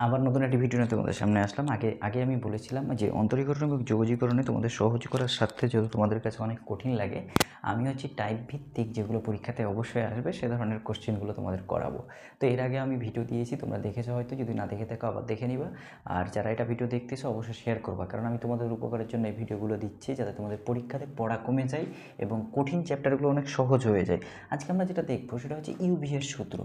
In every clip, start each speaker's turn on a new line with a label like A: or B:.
A: আবার নতুন একটি ভিডিও নিয়ে তোমাদের সামনে আসলাম। আগে আমি বলেছিলাম যে অন্তরীকরণ এবং যোগজীকরণে তোমাদের সহজ করার স্বার্থে যদি তোমাদের কাছে অনেক কঠিন লাগে, আমি হচ্ছে টাইপ ভিত্তিক যেগুলো পরীক্ষাতে অবশ্যই আসবে সে ধরনের কোশ্চেনগুলো তোমাদের করাবো। তো এর আগে আমি ভিডিও দিয়েছি, তোমরা দেখেছো হয়তো, যদি না দেখে থাকো আবার দেখে নিবা। আর যারা এটা ভিডিও দেখতেছো অবশ্যই শেয়ার করবা, কারণ আমি তোমাদের উপকারের জন্য এই ভিডিওগুলো দিচ্ছি যাতে তোমাদের পরীক্ষাতে পড়া কমে যায় এবং কঠিন চ্যাপ্টারগুলো অনেক সহজ হয়ে যায়। আজকে আমরা যেটা দেখবো সেটা হচ্ছে ইউভি এর সূত্র।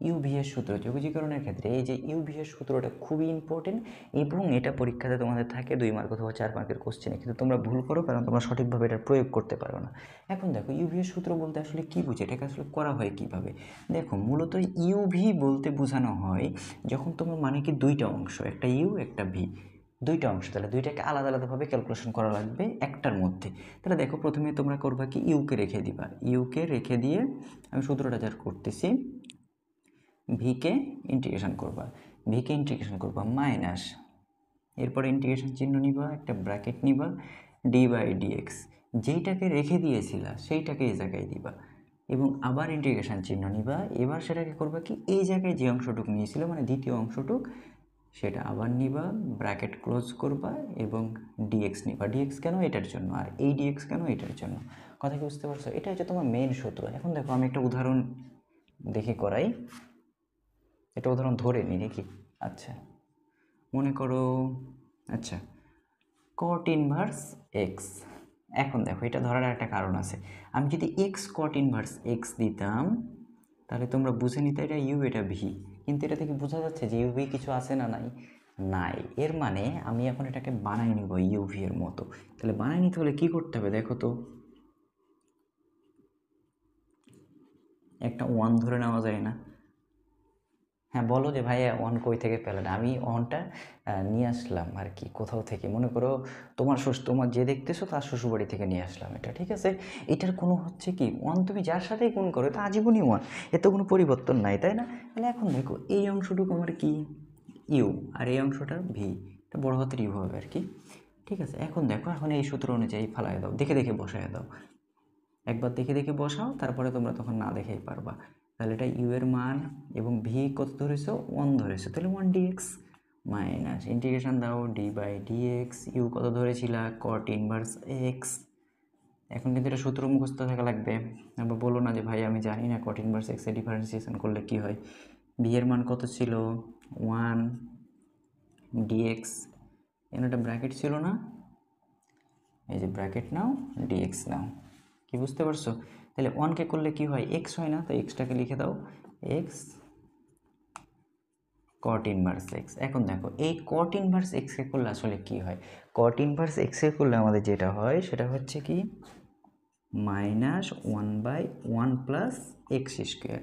A: ইউভিএর সূত্র যোগজীকরণের ক্ষেত্রে এই যে ইউভিএর সূত্রটা খুবই ইম্পর্টেন্ট এবং এটা পরীক্ষাতে তোমাদের থাকে 2 মার্ক অথবা 4 মার্কের কোশ্চেনে, কিন্তু তোমরা ভুল করো কারণ তোমরা সঠিকভাবে এটার প্রয়োগ করতে পারো না। এখন দেখো ইউভিএর সূত্র বলতে আসলে কী বুঝে, এটাকে আসলে করা হয় কীভাবে। দেখো মূলত ইউভি বলতে বোঝানো হয় যখন তোমার মানে কি দুইটা অংশ, একটা ইউ একটা ভি, দুইটা অংশ, তাহলে দুইটাকে আলাদা আলাদাভাবে ক্যালকুলেশন করা লাগবে একটার মধ্যে। তাহলে দেখো প্রথমে তোমরা করবা কি, ইউকে রেখে দিবা, ইউকে রেখে দিয়ে আমি সূত্রটা যা করতেছি, ভিকে ইন্টিগ্রেশন করবা মাইনাস, এরপরে ইন্টিগ্রেশন চিহ্ন নিবা, একটা ব্র্যাকেট নিবা, ডি বাই ডিএক্স, যেইটাকে রেখে দিয়েছিলা সেইটাকে এই জায়গায় দিবা এবং আবার ইন্টিগ্রেশন চিহ্ন নিবা। এবার সেটাকে করবা কি, এই জায়গায় যে অংশটুক নিয়েছিল মানে দ্বিতীয় অংশটুক সেটা আবার নিবা, ব্র্যাকেট ক্লোজ করবা এবং ডিএক্স নিবা। ডিএক্স কেন? এটার জন্য। আর এই ডিএক্স কেন? এটার জন্য। কথা কি বুঝতে পারছো? এটা হচ্ছে তোমার মেন সূত্র। এখন দেখো আমি একটা উদাহরণ দেখে করাই, এটা উদাহরণ ধরে নিই নাকি। আচ্ছা মনে করো, আচ্ছা কট ইনভার্স এক্স। এখন দেখো এটা ধরার একটা কারণ আছে, আমি যদি এক্স কট ইনভার্স এক্স দিতাম তাহলে তোমরা বুঝে নিতে এটা ইউ এটা ভি, কিন্তু এটা থেকে বোঝা যাচ্ছে যে ইউ ভি কিছু আছে না নাই, নাই। এর মানে আমি এখন এটাকে বানাই নিব ইউ ভি এর মতো। তাহলে বানাই নিতে হলে কী করতে হবে দেখো তো, একটা ওয়ান ধরে নেওয়া যায় না? হ্যাঁ বলো যে ভাইয়া ওয়ান কই থেকে পেলেন? আমি ওয়ানটা নিয়ে আসলাম আর কি কোথাও থেকে, মনে করো তোমার যে দেখতেছো তার শ্বশুরবাড়ি থেকে নিয়ে আসলাম এটা, ঠিক আছে। এটার কোনো হচ্ছে কি, ওয়ান তুমি যার সাথেই গুণ করো এটা আজীবনই ওয়ান, এত কোনো পরিবর্তন নাই, তাই না? তাহলে এখন দেখো এই অংশটুকু আমার কি ইউ, আর এই অংশটা ভি, এটা বড় হাতের ইউ হবে আর কি, ঠিক আছে। এখন দেখো এখন এই সূত্র অনুযায়ী ফালাই দাও, দেখে দেখে বসায় দাও, একবার দেখে দেখে বসাও, তারপরে তোমরা তখন না দেখেই পারবা। তাহলে এটা ইউ এর মান এবং ভি কত ধরেছো? ওয়ান ধরেছো, তাহলে ওয়ান ডিএক্স মাইনাস ইন্টিগ্রেশন দাও ডি বাই ডিএক্স, ইউ কত ধরেছিলা? কট ইনভার্স এক্স। এখন কিন্তু এটা সূত্র মুখস্থ থাকা লাগবে। আবার বলো না যে ভাই আমি জানি না কট ইনভার্স এক্সের ডিফারেন্সিয়েশন করলে কী হয়। ভি এর মান কত ছিল? ওয়ান ডিএক্স, এখানে একটা ব্র্যাকেট ছিল না, এই যে ব্র্যাকেট নাও, ডিএক্স নাও। কি বুঝতে পারছো? তাহলে ওয়ানকে করলে কি হয়? এক্স হয় না, তো এক্সটাকে লিখে দাও এক্স কট ইনভার্স এক্স। এখন দেখো এই কট ইনভার্স এক্সকে করলে আসলে কি হয়, কট ইনভার্স এক্সকে করলে আমাদের যেটা হয় সেটা হচ্ছে কি minus one by one plus x square,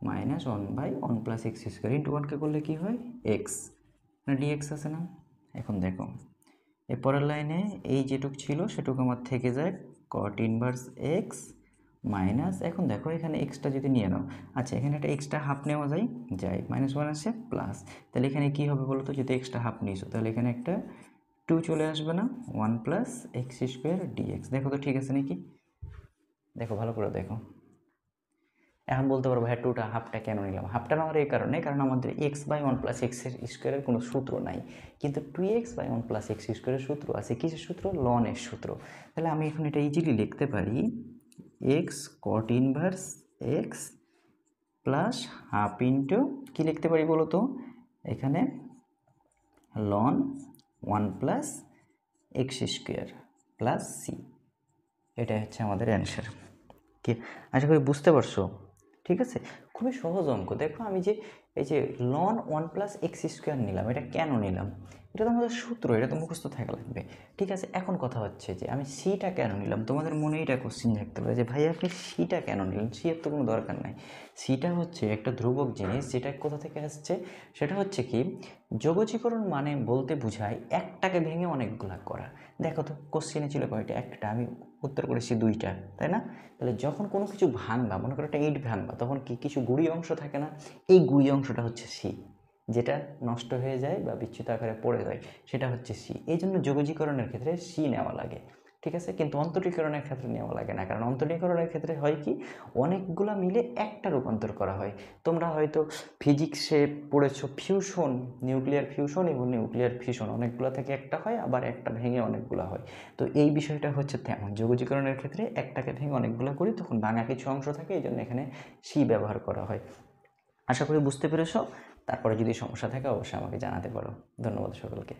A: minus one by one plus x square into ওয়ানকে করলে কি হয় এক্স, না ডিএক্স আছে না। এখন দেখো এর পরের লাইনে এই যেটুক ছিল সেটুকু আমার থেকে যায় কট ইনভার্স এক্স মাইনাস, এখন দেখো এখানে এক্সটা যদি নিয়ে নাও, আচ্ছা এখানে একটা এক্সট্রা হাফ নেওয়া যায় মাইনাস ওয়ান আসে প্লাস, তাহলে এখানে কী হবে বলো তো, যদি এক্সট্রা হাফ নিয়েছো তাহলে এখানে একটা টু চলে আসবে না, one plus x square dx. দেখো তো ঠিক আছে নাকি? দেখো ভালো করে দেখো। এখন বলতে পারবো হ্যাঁ টুটা হাফটা কেন নিলাম? হাফটা নেওয়ার এই কারণে, কারণ আমাদের x by one plus x স্কোয়ারের কোনো সূত্র নাই, কিন্তু two x by one plus x স্কোয়ারের সূত্র আছে। কিসের সূত্র? লনের সূত্র। তাহলে আমি এখন এটা ইজিলি লিখতে পারি x cot inverse x plus half into কী লিখতে পারি বলো তো, এখানে ln one plus x square plus c. এটাই হচ্ছে আমাদের অ্যান্সার। কি আশা করি বুঝতে পারছো? ঠিক আছে, খুবই সহজ অঙ্ক। দেখো আমি যে এই যে লন ওয়ান প্লাস এক্স স্কোয়ার নিলাম, এটা কেন নিলাম? এটা তো আমাদের সূত্র, এটা তো মুখস্থ থাকা লাগবে। ঠিক আছে, এখন কথা হচ্ছে যে আমি সিটা কেন নিলাম? তোমাদের মনে এটা কোশ্চিন থাকতে পারে যে ভাই আপনি সিটা কেন নিলেন? সি এর তো কোনো দরকার নাই। সিটা হচ্ছে একটা ধ্রুবক জিনিস, যেটা কোথা থেকে আসছে, সেটা হচ্ছে কি যোগজীকরণ মানে বলতে বোঝায় একটাকে ভেঙে অনেকগুলা করা। দেখো তো কোশ্চিনে ছিল কয়টা? একটা, আমি উত্তর করেছি দুইটা, তাই না? তাহলে যখন কোনো কিছু ভাঙবা, মনে করো একটা ইট ভাঙবা, তখন কি কিছু গুঁড়ি অংশ থাকে না? এই গুঁড়ি অংশটা হচ্ছে সি, যেটা নষ্ট হয়ে যায় বা বিচ্যুত আকারে পড়ে যায়, সেটা হচ্ছে সি। এই জন্য যোগজীকরণের ক্ষেত্রে সি নেওয়া লাগে। ঠিক আছে, কিন্তু অন্তরীকরণের ক্ষেত্রে নেওয়া লাগে না, কারণ অন্তরীকরণের ক্ষেত্রে হয় কি অনেকগুলা মিলে একটা রূপান্তর করা হয়। তোমরা হয়তো ফিজিক্সে পড়েছো ফিউশন, নিউক্লিয়ার ফিউশন এবং নিউক্লিয়ার ফিশন, অনেকগুলো থেকে একটা হয়, আবার একটা ভেঙে অনেকগুলো হয়। তো এই বিষয়টা হচ্ছে তেমন, যৌগজীকরণের ক্ষেত্রে একটাকে ভেঙে অনেকগুলো করি, তখন ভাঙা কিছু অংশ থাকে, এই জন্য এখানে সি ব্যবহার করা হয়। আশা করি বুঝতে পেরেছো। তারপরে যদি সমস্যা থাকে অবশ্যই আমাকে জানাতে পারো। ধন্যবাদ সকলকে।